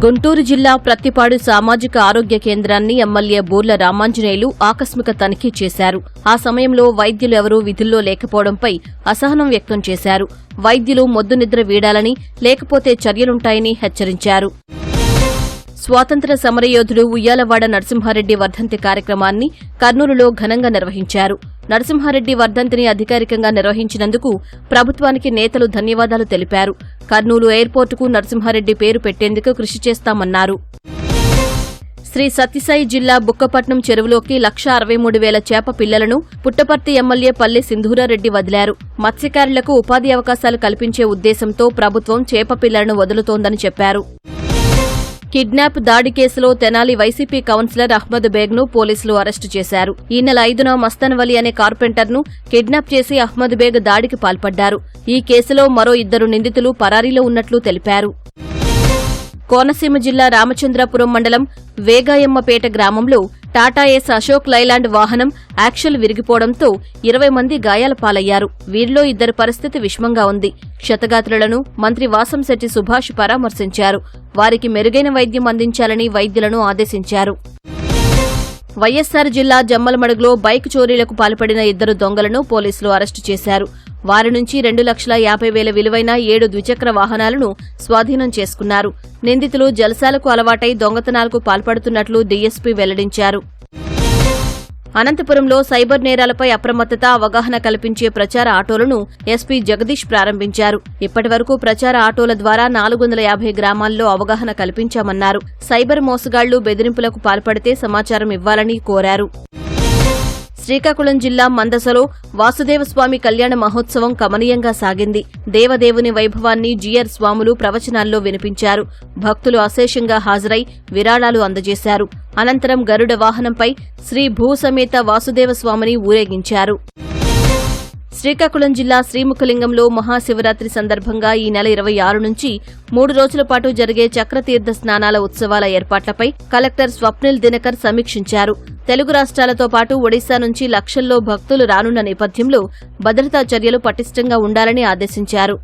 గుంటూరు జిల్లా ప్రత్తిపాడు సామాజిక ఆరోగ్య కేంద్రాన్ని ఎమ్మెల్యే బూర్ల రామాంజనేయులు ఆకస్మిక తనిఖీ చేశారు. ఆ సమయంలో వైద్యులు ఎవరూ విధుల్లో లేకపోవడంపై అసహనం వ్యక్తం చేశారు. వైద్యులు మొద్దు నిద్ర వీడాలని, లేకపోతే చర్యలుంటాయని హెచ్చరించారు. స్వాతంత్ర్య సమరయోధుడు ఉయ్యాలవాడ నరసింహారెడ్డి వర్ధంతి కార్యక్రమాన్ని కర్నూలులో ఘనంగా నిర్వహించారు. నరసింహారెడ్డి వర్ధంతిని అధికారికంగా నిర్వహించినందుకు ప్రభుత్వానికి నేతలు ధన్యవాదాలు తెలిపారు. కర్నూలు ఎయిర్పోర్టుకు నరసింహారెడ్డి పేరు పెట్టేందుకు కృషి చేస్తామన్నారు. శ్రీ సత్యసాయి జిల్లా బుక్కపట్నం చెరువులోకి 1,63,000 చేప పిల్లలను పుట్టపర్తి ఎమ్మెల్యే పల్లె సింధూరారెడ్డి వదిలారు. మత్స్యకారులకు ఉపాధి అవకాశాలు కల్పించే ఉద్దేశంతో ప్రభుత్వం చేప పిల్లలను వదులుతోందని చెప్పారు. కిడ్నాప్ దాడి కేసులో తెనాలి వైసీపీ కౌన్సిలర్ అహ్మద్ బేగ్ను పోలీసులు అరెస్టు చేశారు. ఈ నెల 5న మస్తాన్వలి అనే కార్పెంటర్ను కిడ్నాప్ చేసి అహ్మద్ బేగ్ దాడికి పాల్పడ్డారు. ఈ కేసులో మరో 2 నిందితులు పరారీలో ఉన్నట్లు తెలిపారు. కోనసీమ జిల్లా రామచంద్రపురం మండలం వేగాయమ్మపేట గ్రామంలో టాటా ఏస్ అశోక్ లైలాండ్ వాహనం యాక్సిల్ విరిగిపోవడంతో 20 మంది గాయాల పాలయ్యారు. వీరిలో 2 పరిస్థితి విషమంగా ఉంది. క్షతగాత్రులను మంత్రి వాసంశెట్టి సుభాష్ పరామర్శించారు. వారికి మెరుగైన వైద్యం అందించాలని వైద్యులను ఆదేశించారు. వైఎస్సార్ జిల్లా జమ్మలమడుగులో బైక్ చోరీలకు పాల్పడిన 2 దొంగలను పోలీసులు అరెస్టు చేశారు. వారి నుంచి 2,50,000 విలువైన 7 ద్విచక్ర వాహనాలను స్వాధీనం చేసుకున్నారు. నిందితులు జలసాలకు అలవాటై దొంగతనాలకు పాల్పడుతున్నట్లు డీఎస్పీ వెల్లడించారు. అనంతపురంలో సైబర్ నేరాలపై అప్రమత్తత, అవగాహన కల్పించే ప్రచార ఆటోలను ఎస్పీ జగదీష్ ప్రారంభించారు. ఇప్పటివరకు ప్రచార ఆటోల ద్వారా 450 గ్రామాల్లో అవగాహన కల్పించామన్నారు. సైబర్ మోసగాళ్లు బెదిరింపులకు పాల్పడితే సమాచారం ఇవ్వాలని కోరారు. శ్రీకాకుళం జిల్లా మందసలో వాసుదేవస్వామి కళ్యాణ మహోత్సవం కమనీయంగా సాగింది. దేవదేవుని వైభవాన్ని జీఆర్ స్వాములు ప్రవచనాల్లో వినిపించారు. భక్తులు అశేషంగా హాజరై విరాళాలు అందజేశారు. అనంతరం గరుడ వాహనంపై శ్రీ భూసమేత వాసుదేవస్వామిని ఊరేగించారు. శ్రీకాకుళం జిల్లా శ్రీముఖలింగంలో మహాశివరాత్రి సందర్భంగా ఈ నెల 26 నుంచి 3 రోజుల పాటు జరిగే చక్రతీర్థ స్నానాల ఉత్సవాల ఏర్పాట్లపై కలెక్టర్ స్వప్నిల్ దినకర్ సమీక్షించారు. తెలుగు రాష్ట్రాలతో పాటు ఒడిశా నుంచి లక్షల్లో భక్తులు రానున్న నేపథ్యంలో భద్రతా చర్యలు పటిష్టంగా ఉండాలని ఆదేశించారు.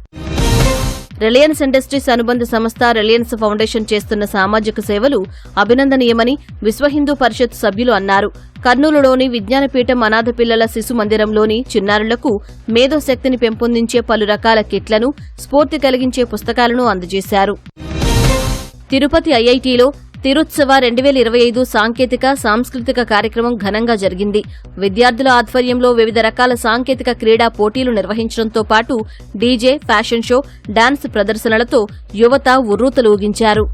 రిలయన్స్ ఇండస్ట్రీస్ అనుబంధ సంస్థ రిలయన్స్ ఫౌండేషన్ చేస్తున్న సామాజిక సేవలు అభినందనీయమని విశ్వ హిందూ పరిషత్ సభ్యులు అన్నారు. కర్నూలులోని విజ్ఞానపీఠం అనాథ పిల్లల శిశు మందిరంలోని చిన్నారులకు మేధోశక్తిని పెంపొందించే పలు రకాల కిట్లను, స్ఫూర్తి కలిగించే పుస్తకాలను అందజేశారు. తిరుపతి ఐఐటీలో తిరుత్సవ 2025 సాంకేతిక, సాంస్కృతిక కార్యక్రమం ఘనంగా జరిగింది. విద్యార్థుల ఆధ్వర్యంలో వివిధ రకాల సాంకేతిక క్రీడా పోటీలు నిర్వహించడంతో పాటు డీజే, ఫ్యాషన్ షో, డాన్స్ ప్రదర్శనలతో యువత ఉర్రూతలూగించారు.